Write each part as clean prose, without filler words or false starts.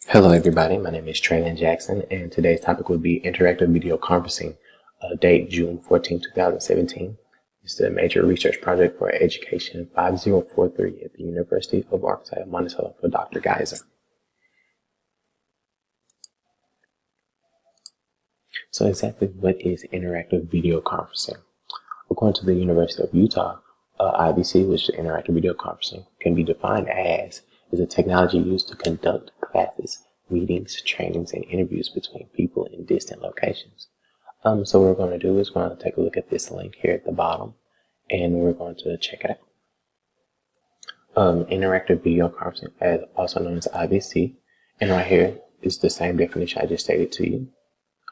Hello everybody, my name is Traylon Jackson and today's topic will be interactive video conferencing, date June 14, 2017. It's the major research project for Education 5043 at the University of Arkansas Monticello for Dr. Geiser. So exactly what is interactive video conferencing? According to the University of Utah, IVC, which is interactive video conferencing, can be defined as is a technology used to conduct classes, meetings, trainings, and interviews between people in distant locations. So what we're going to do is we're going to take a look at this link here at the bottom, and we're going to check it out. Interactive video conferencing, also known as IVC, and right here is the same definition I just stated to you.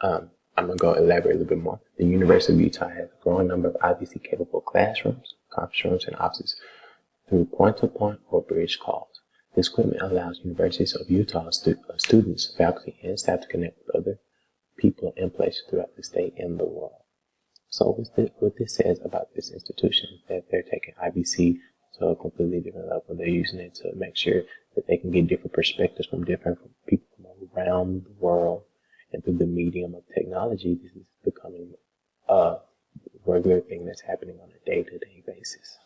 I'm going to go elaborate a little bit more. The University of Utah has a growing number of IVC-capable classrooms, conference rooms, and offices through point-to-point or bridge calls. This equipment allows Universities of Utah students, faculty, and staff to connect with other people and places throughout the state and the world. So what this says about this institution is that they're taking IVC to a completely different level. They're using it to make sure that they can get different perspectives from different people from around the world. And through the medium of technology, this is becoming a regular thing that's happening on a day-to-day basis.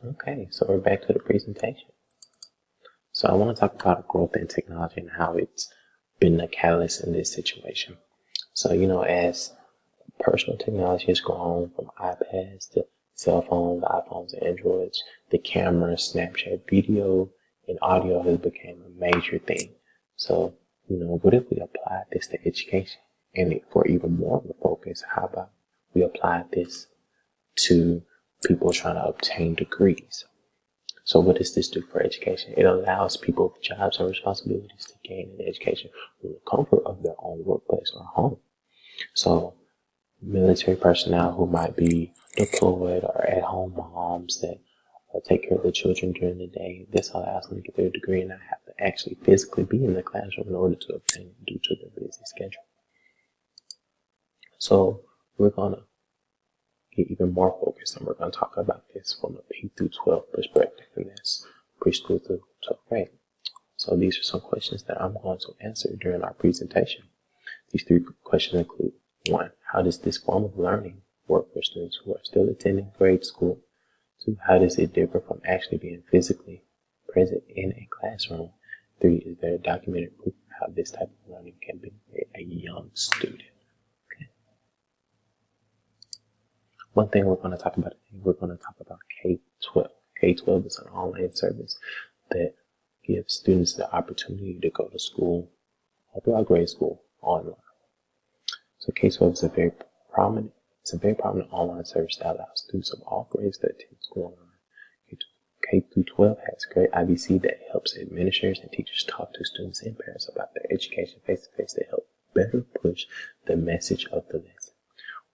Okay, so we're back to the presentation. So I want to talk about growth in technology and how it's been a catalyst in this situation. So, as personal technology has grown from iPads to cell phones, iPhones, and Androids, the camera, Snapchat, video, and audio has become a major thing. So, what if we applied this to education? And for even more of a focus, how about we apply this to people trying to obtain degrees? So what does this do for education? It allows people with jobs and responsibilities to gain an education from the comfort of their own workplace or home. So military personnel who might be deployed or at-home moms that take care of their children during the day, this allows them to get their degree and not have to actually physically be in the classroom in order to obtain it due to their busy schedule. So we're going to get even more focused, and we're going to talk about this from a P through 12 perspective, and that's preschool through 12th grade. So these are some questions that I'm going to answer during our presentation. These 3 questions include: 1, how does this form of learning work for students who are still attending grade school? 2, how does it differ from actually being physically present in a classroom? 3, is there documented proof of how this type of learning can benefit a young student? One thing we're going to talk about today, we're going to talk about K-12. K-12 is an online service that gives students the opportunity to go to school all throughout grade school online. So K-12 is a very prominent online service that allows students of all grades to attend school online. K-12 has great IVC that helps administrators and teachers talk to students and parents about their education face-to-face to help better push the message of the lesson.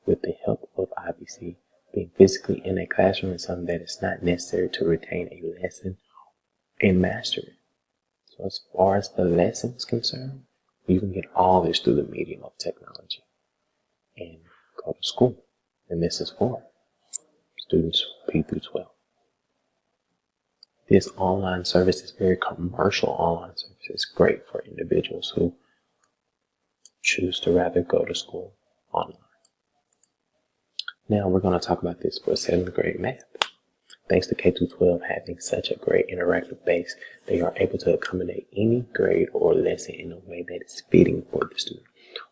With the help of IVC, being physically in a classroom is something that is not necessary to retain a lesson and master it. So as far as the lesson is concerned, you can get all this through the medium of technology and go to school. And this is for students P through 12. This online service is very commercial online service. It's great for individuals who choose to rather go to school online. Now we're going to talk about this for 7th grade math. Thanks to K-12 having such a great interactive base, they are able to accommodate any grade or lesson in a way that is fitting for the student.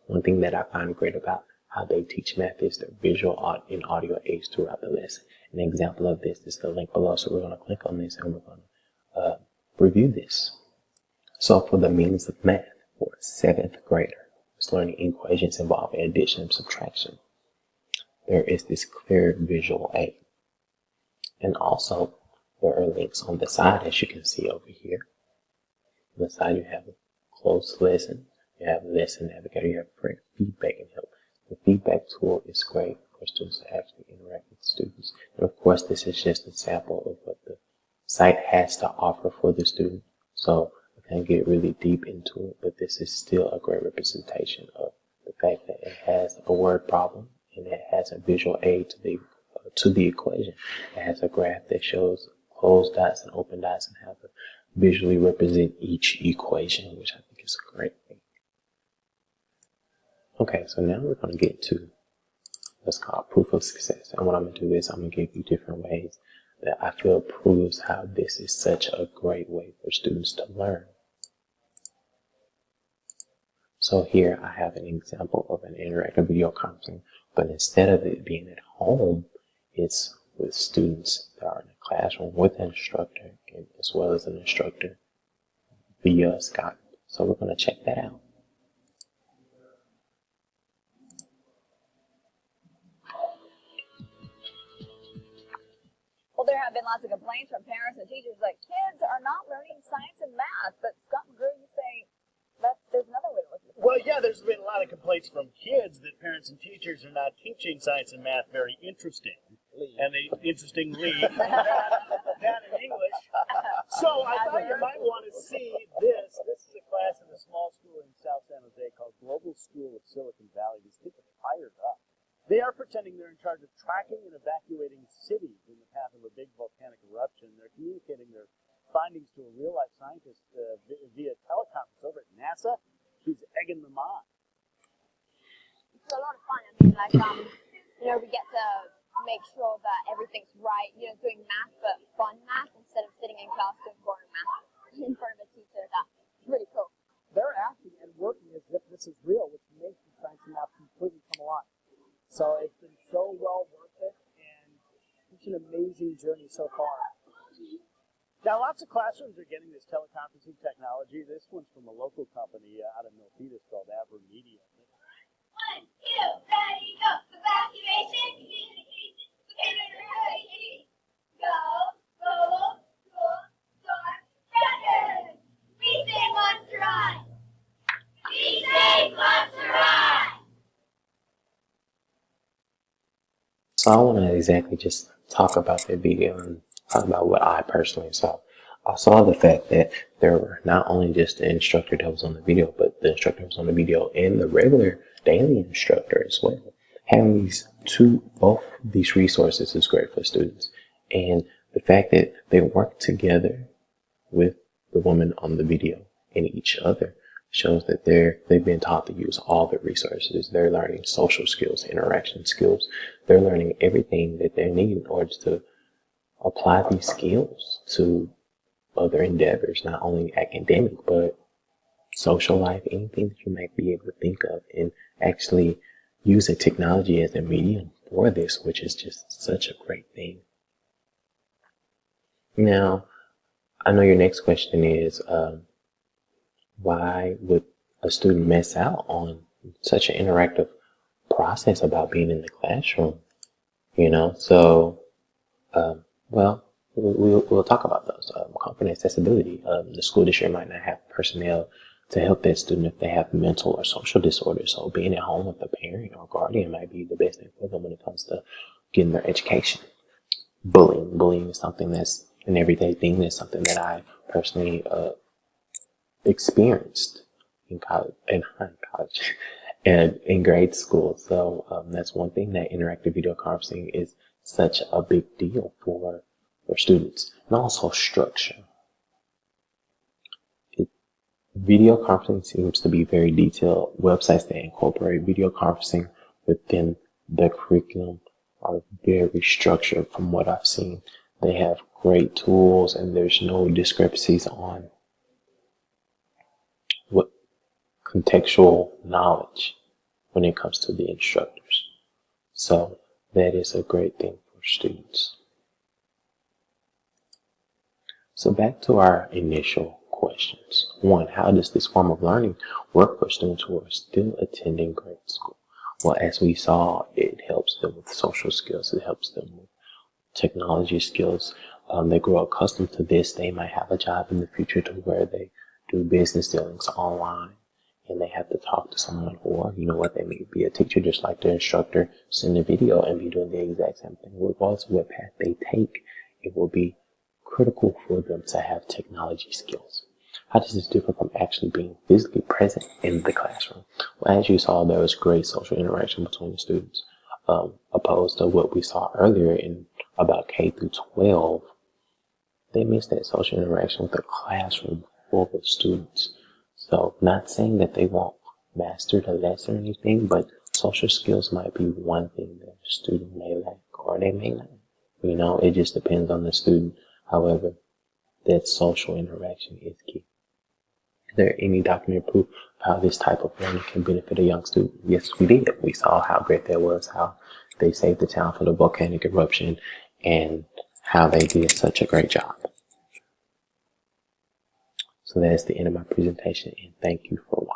One thing that I find great about how they teach math is their visual and audio aids throughout the lesson. An example of this is the link below, so we're going to click on this and we're going to review this. So for the meanings of math for a 7th grader, it's learning equations involving addition and subtraction. There is this clear visual aid. And also, there are links on the side, as you can see over here. On the side, you have a closed lesson, you have lesson navigator, you have feedback and help. The feedback tool is great for students to actually interact with students. And of course, this is just a sample of what the site has to offer for the student. So I can't get really deep into it, but this is still a great representation of the fact that it has a word problem. And it has a visual aid to the equation. It has a graph that shows closed dots and open dots and how the visually represent each equation, which I think is a great thing. Okay, so now we're going to get to what's called proof of success. And what I'm going to do is I'm going to give you different ways that I feel proves how this is such a great way for students to learn. So here I have an example of an interactive video conferencing, but instead of it being at home, it's with students that are in a classroom with an instructor, and as well as an instructor via Skype. So we're going to check that out. Well, there have been lots of complaints from parents and teachers that kids are not learning science and math. But Scott McGrew, you say that there's another way to look at it. Well, yeah, there's been a lot of complaints from kids that parents and teachers are not teaching science and math very interestingly. And they interestingly, that in English. So I thought you might want to see this. This is a class in a small school in South San Jose called Global School of Silicon Valley. These kids are fired up. They are pretending they're in charge of tracking and evacuating cities in the path of a big volcanic eruption. They're communicating their findings to a real-life scientist via teleconference over at NASA. She's egging them on. It's a lot of fun. I mean, like, we get to make sure that everything's right, doing math, but fun math instead of sitting in class doing boring math in front of a teacher. That's really cool. They're acting and working as if this is real, which makes the science and math completely come alive. So it's been so well worth it, and it's an amazing journey so far. Now, lots of classrooms are getting this teleconferencing technology. This one's from a local company out of Milpitas called AverMedia. 1, 2, ready, go. Evacuation, communication, ready. Go, go, start, record. We say Monster High. We say Monster High. So I want to exactly just talk about that video and talk about what I personally saw. I saw the fact that there were not only just the instructor that was on the video, but the instructor was on the video and the regular daily instructor as well. Having both these resources is great for students. And the fact that they work together with the woman on the video and each other shows that they've been taught to use all the resources. They're learning social skills, interaction skills. They're learning everything that they need in order to apply these skills to other endeavors, not only academic, but social life, anything that you might be able to think of, and actually using technology as a medium for this, which is just such a great thing. Now, I know your next question is, why would a student miss out on such an interactive process about being in the classroom? So, well, we'll talk about those. Comfort and accessibility. The school district might not have personnel to help that student if they have mental or social disorders. So being at home with a parent or guardian might be the best thing for them when it comes to getting their education. Bullying is something that's an everyday thing. That's something that I personally experienced in college and in grade school. So that's one thing, that interactive video conferencing is such a big deal for students. And also structure. Video conferencing seems to be very detailed. Websites that incorporate video conferencing within the curriculum are very structured from what I've seen. They have great tools and there's no discrepancies on what contextual knowledge when it comes to the instructors. So that is a great thing for students. So back to our initial questions. 1, how does this form of learning work for students who are still attending grade school? Well, as we saw, it helps them with social skills. It helps them with technology skills. They grow accustomed to this. They might have a job in the future to where they do business dealings online and they have to talk to someone, or they may be a teacher just like their instructor, send a video and be doing the exact same thing. Regardless of what path they take, it will be critical for them to have technology skills. How does this differ from actually being physically present in the classroom? Well, as you saw, there was great social interaction between the students, opposed to what we saw earlier in about K through 12. they miss that social interaction with a classroom full of students. So not saying that they won't master the lesson or anything, but social skills might be one thing that a student may lack or they may not. You know, it just depends on the student. However, that social interaction is key. Is there any documented proof of how this type of learning can benefit a young student? Yes, we did. We saw how great that was, how they saved the town from the volcanic eruption, and how they did such a great job. So that's the end of my presentation, and thank you for